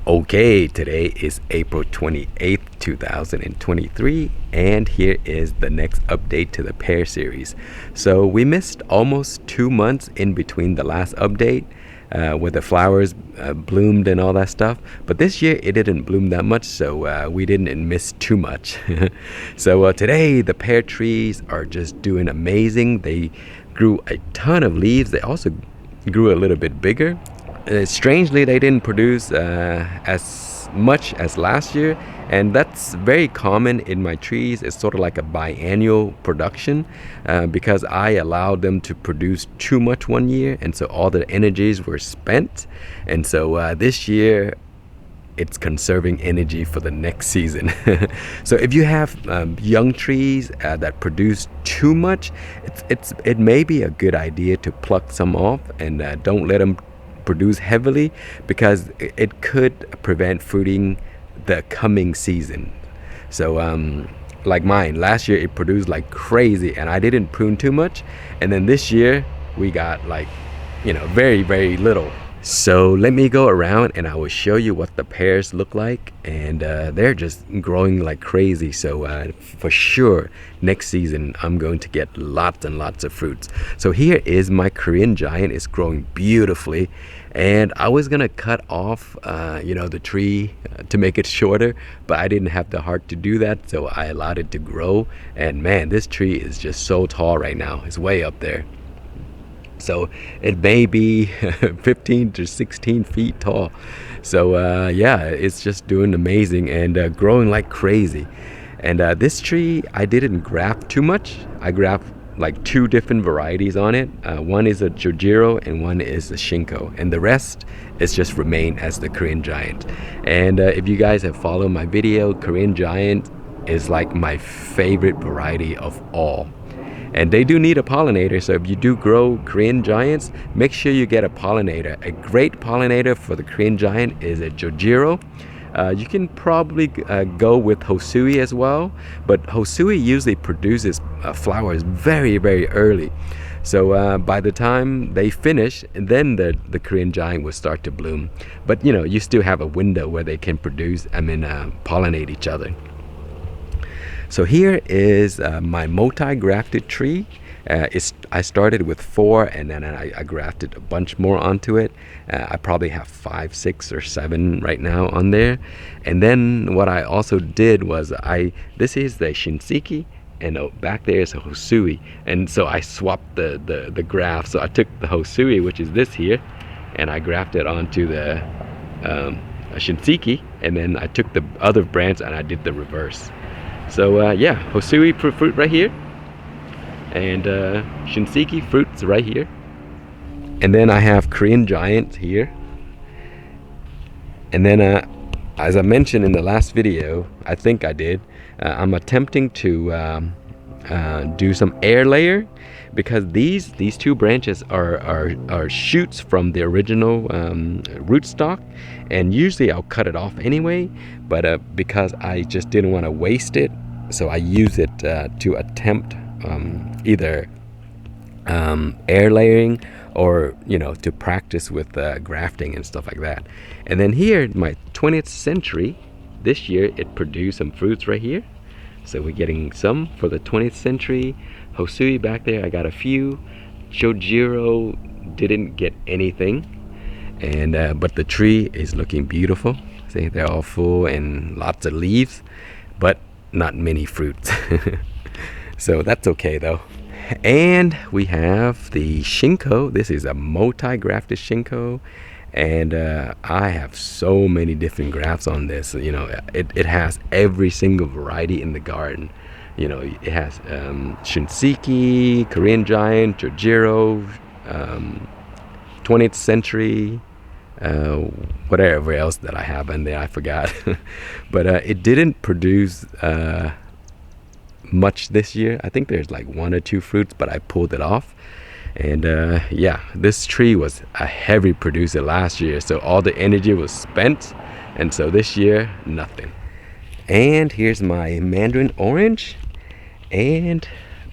Okay, today is April 28th, 2023, and here is the next update to the Pear series. So we missed almost 2 months in between the last update where the flowers bloomed and all that stuff. But this year it didn't bloom that much, so we didn't miss too much. So today the pear trees are just doing amazing. They grew a ton of leaves. They also grew a little bit bigger. Strangely, they didn't produce as much as last year, and that's very common in my trees. It's sort of like a biannual production because I allowed them to produce too much one year, and so all the energies were spent. And so this year, it's conserving energy for the next season. So if you have young trees that produce too much, it may be a good idea to pluck some off and don't let them produce heavily, because it could prevent fruiting the coming season. So like mine last year, it produced like crazy and I didn't prune too much, and then this year we got like very little. So let me go around and I will show you what the pears look like, and they're just growing like crazy. So for sure next season I'm going to get lots and lots of fruits. So here is my Korean giant. It's growing beautifully, and I was gonna cut off the tree to make it shorter, but I didn't have the heart to do that, so I allowed it to grow. And man, this tree is just so tall right now. It's way up there. So it may be 15 to 16 feet tall. So yeah, it's just doing amazing and growing like crazy. And this tree, I didn't graft too much. I grafted like two different varieties on it. One is a Chojuro and one is a Shinko. And the rest is just remain as the Korean giant. And if you guys have followed my video, Korean giant is like my favorite variety of all. And they do need a pollinator, so if you do grow Korean giants, make sure you get a pollinator. A great pollinator for the Korean giant is a Chojuro. You can probably go with Hosui as well, but Hosui usually produces flowers very early. So by the time they finish, then the Korean giant will start to bloom. But you still have a window where they can pollinate each other. So here is my multi-grafted tree. I started with 4, and then I grafted a bunch more onto it. I probably have 5, 6, or 7 right now on there. And then what I also did was this is the Shinseiki, and back there is a Hosui. And so I swapped the graft. So I took the Hosui, which is this here, and I grafted onto the Shinseiki, and then I took the other branch and I did the reverse. So yeah, Hosui fruit right here, and Shinseiki fruits right here. And then I have Korean giant here. And then as I mentioned in the last video, I think I did, I'm attempting to do some air layer, because these two branches are shoots from the original rootstock, and usually I'll cut it off anyway, but because I just didn't want to waste it, so I use it to attempt either air layering or to practice with grafting and stuff like that. And then here, my 20th century, this year it produced some fruits right here. So we're getting some for the 20th century. Hosui back there, I got a few. Chojuro didn't get anything, and but the tree is looking beautiful. See, they're all full and lots of leaves, but not many fruits. So that's okay though. And we have the Shinko. This is a multi-grafted Shinko, and I have so many different grafts on this. It has every single variety in the garden. It has Shinseiki, Korean giant, Chojuro, 20th century, whatever else that I have in there, I forgot. But it didn't produce much this year. I think there's like 1 or 2 fruits, but I pulled it off. And yeah, this tree was a heavy producer last year, so all the energy was spent, and so this year nothing. And here's my Mandarin Orange, and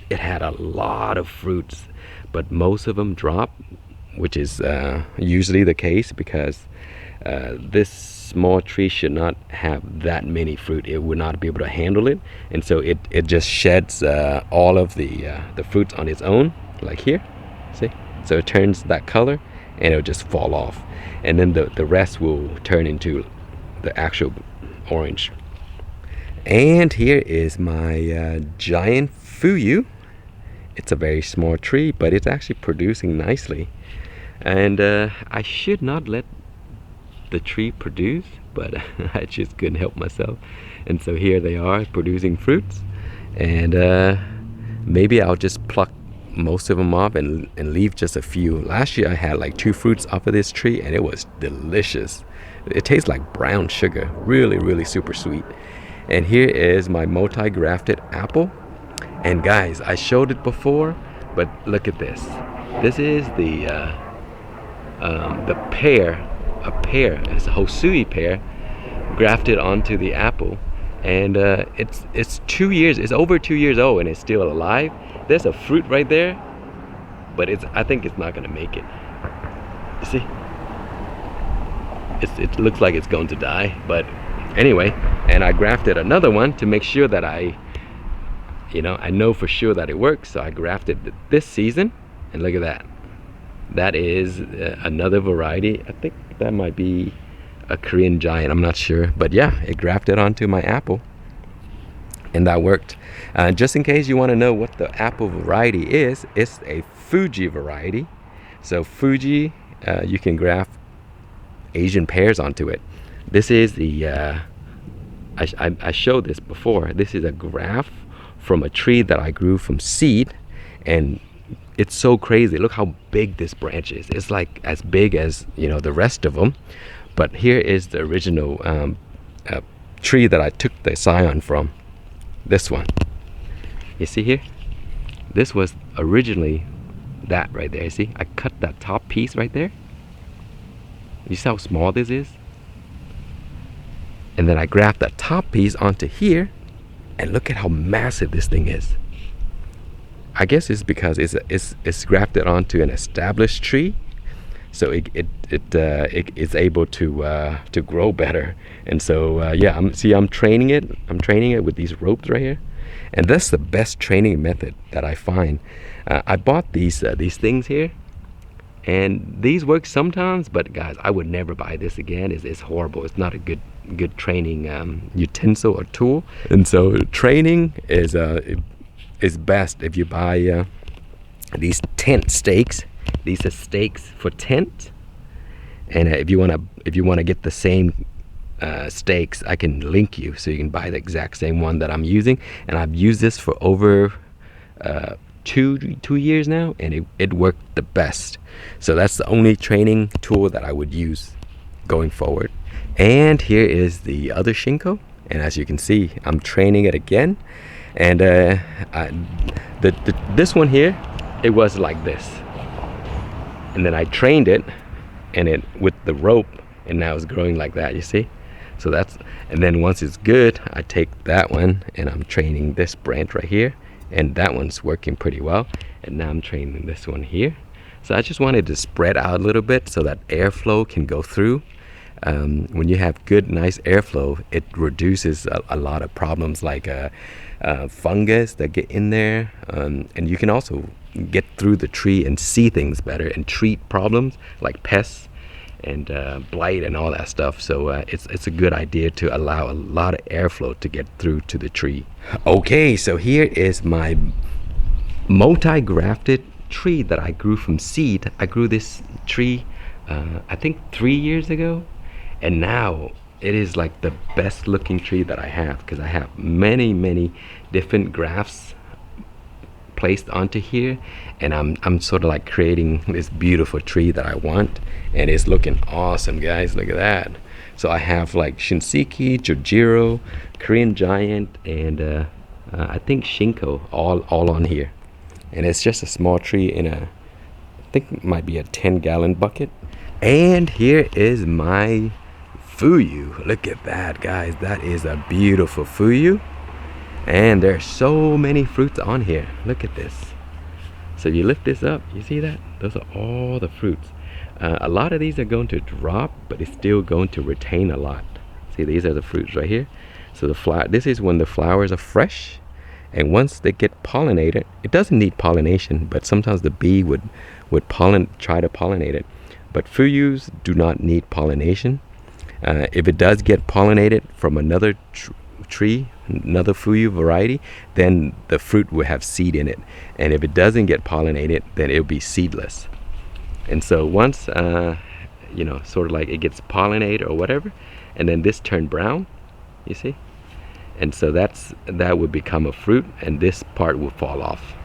it had a lot of fruits, but most of them dropped, which is usually the case, because this small tree should not have that many fruit. It would not be able to handle it, and so it just sheds all of the fruits on its own, like here. See, so it turns that color, and it'll just fall off, and then the rest will turn into the actual orange. And here is my giant Fuyu. It's a very small tree, but it's actually producing nicely. And I should not let the tree produce, but I just couldn't help myself. And so here they are producing fruits. And maybe I'll just pluck most of them off and leave just a few. Last year I had like 2 fruits off of this tree, and it was delicious. It tastes like brown sugar, really, really super sweet. And here is my multi-grafted apple. And guys, I showed it before, but look at this. This is the pear, a pear. It's a Hosui pear grafted onto the apple, and it's 2 years. It's over 2 years old, and it's still alive. There's a fruit right there, but I think it's not gonna make it. You see, it looks like it's going to die, but anyway. And I grafted another one to make sure that I know for sure that it works. So I grafted this season, and look at that. That is another variety. I think that might be a Korean giant, I'm not sure, but yeah, it grafted onto my apple, and that worked. Just in case you want to know what the apple variety is, it's a Fuji variety. So Fuji, you can graft Asian pears onto it. This is the I showed this before. This is a graft from a tree that I grew from seed, and it's so crazy. Look how big this branch is. It's like as big as the rest of them. But here is the original tree that I took the scion from. This one. You see here? This was originally that right there. You see? I cut that top piece right there. You see how small this is? And then I graft that top piece onto here, and look at how massive this thing is. I guess it's because it's grafted onto an established tree, so it's able to grow better. And so yeah, I'm training it. I'm training it with these ropes right here, and that's the best training method that I find. I bought these things here, and these work sometimes, but guys, I would never buy this again. It's horrible. It's not a good training utensil or tool. And so training is best if you buy these tent stakes. These are stakes for tent, and if you want to get the same stakes, I can link you so you can buy the exact same one that I'm using. And I've used this for over 2 years now, and it worked the best. So that's the only training tool that I would use going forward. And here is the other Shinko, and as you can see, I'm training it again. And this one here, it was like this, and then I trained it, and it with the rope, and now it's growing like that. You see? So that's, and then once it's good, I take that one and I'm training this branch right here, and that one's working pretty well. And now I'm training this one here. So I just wanted to spread out a little bit so that airflow can go through. When you have good, nice airflow, it reduces a lot of problems like fungus that get in there, and you can also get through the tree and see things better and treat problems like pests and blight and all that stuff. So it's a good idea to allow a lot of airflow to get through to the tree. Okay, so here is my multi-grafted tree that I grew from seed. I grew this tree I think 3 years ago, and now it is like the best looking tree that I have, because I have many different grafts placed onto here, and I'm sort of like creating this beautiful tree that I want, and it's looking awesome, guys. Look at that. So I have like Shinseiki, Chojuro, Korean giant, and I think Shinko all on here. And it's just a small tree in I think it might be a 10-gallon bucket. And here is my Fuyu. Look at that, guys. That is a beautiful Fuyu. And there's so many fruits on here. Look at this. So you lift this up, you see that? Those are all the fruits. A lot of these are going to drop, but it's still going to retain a lot. See, these are the fruits right here. So the flower, this is when the flowers are fresh, and once they get pollinated, it doesn't need pollination, but sometimes the bee would try to pollinate it. But fuyus do not need pollination. If it does get pollinated from another tree, another fuyu variety, then the fruit will have seed in it. And if it doesn't get pollinated, then it'll be seedless. And so once, you know, sort of like it gets pollinated or whatever, and then this turned brown, you see? And so that would become a fruit, and this part will fall off.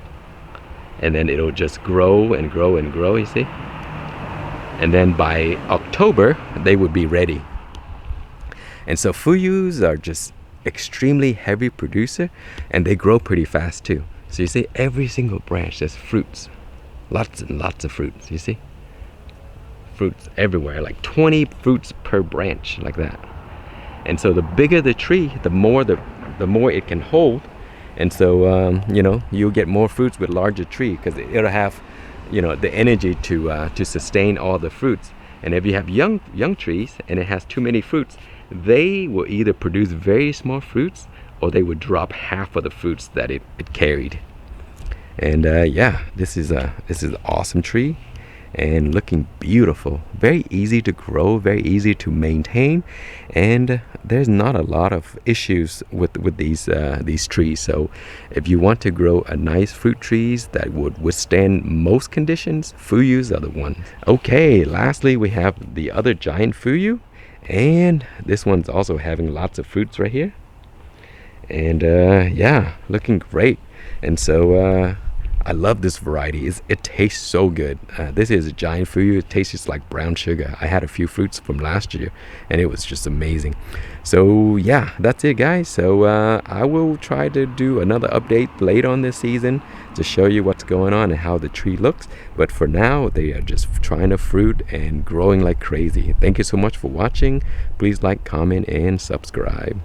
And then it'll just grow and grow and grow, you see? And then by October, they would be ready. And so fuyus are just extremely heavy producer, and they grow pretty fast too. So you see, every single branch, there's fruits. Lots and lots of fruits, you see? Fruits everywhere, like 20 fruits per branch, like that. And so the bigger the tree, the more it can hold. And so, you know, you'll get more fruits with larger tree, because it'll have, you know, the energy to sustain all the fruits. And if you have young trees and it has too many fruits, they will either produce very small fruits, or they would drop half of the fruits that it carried. And yeah, this is an awesome tree, and looking beautiful. Very easy to grow, very easy to maintain, and there's not a lot of issues with these trees. So if you want to grow a nice fruit trees that would withstand most conditions, fuyus are the one. Okay, lastly we have the other giant fuyu, and this one's also having lots of fruits right here. And yeah, looking great. And so I love this variety. It tastes so good. This is a giant fuyu. It tastes just like brown sugar. I had a few fruits from last year, and it was just amazing. So yeah, that's it, guys. So I will try to do another update later on this season to show you what's going on and how the tree looks. But for now, they are just trying to fruit and growing like crazy. Thank you so much for watching. Please like, comment, and subscribe.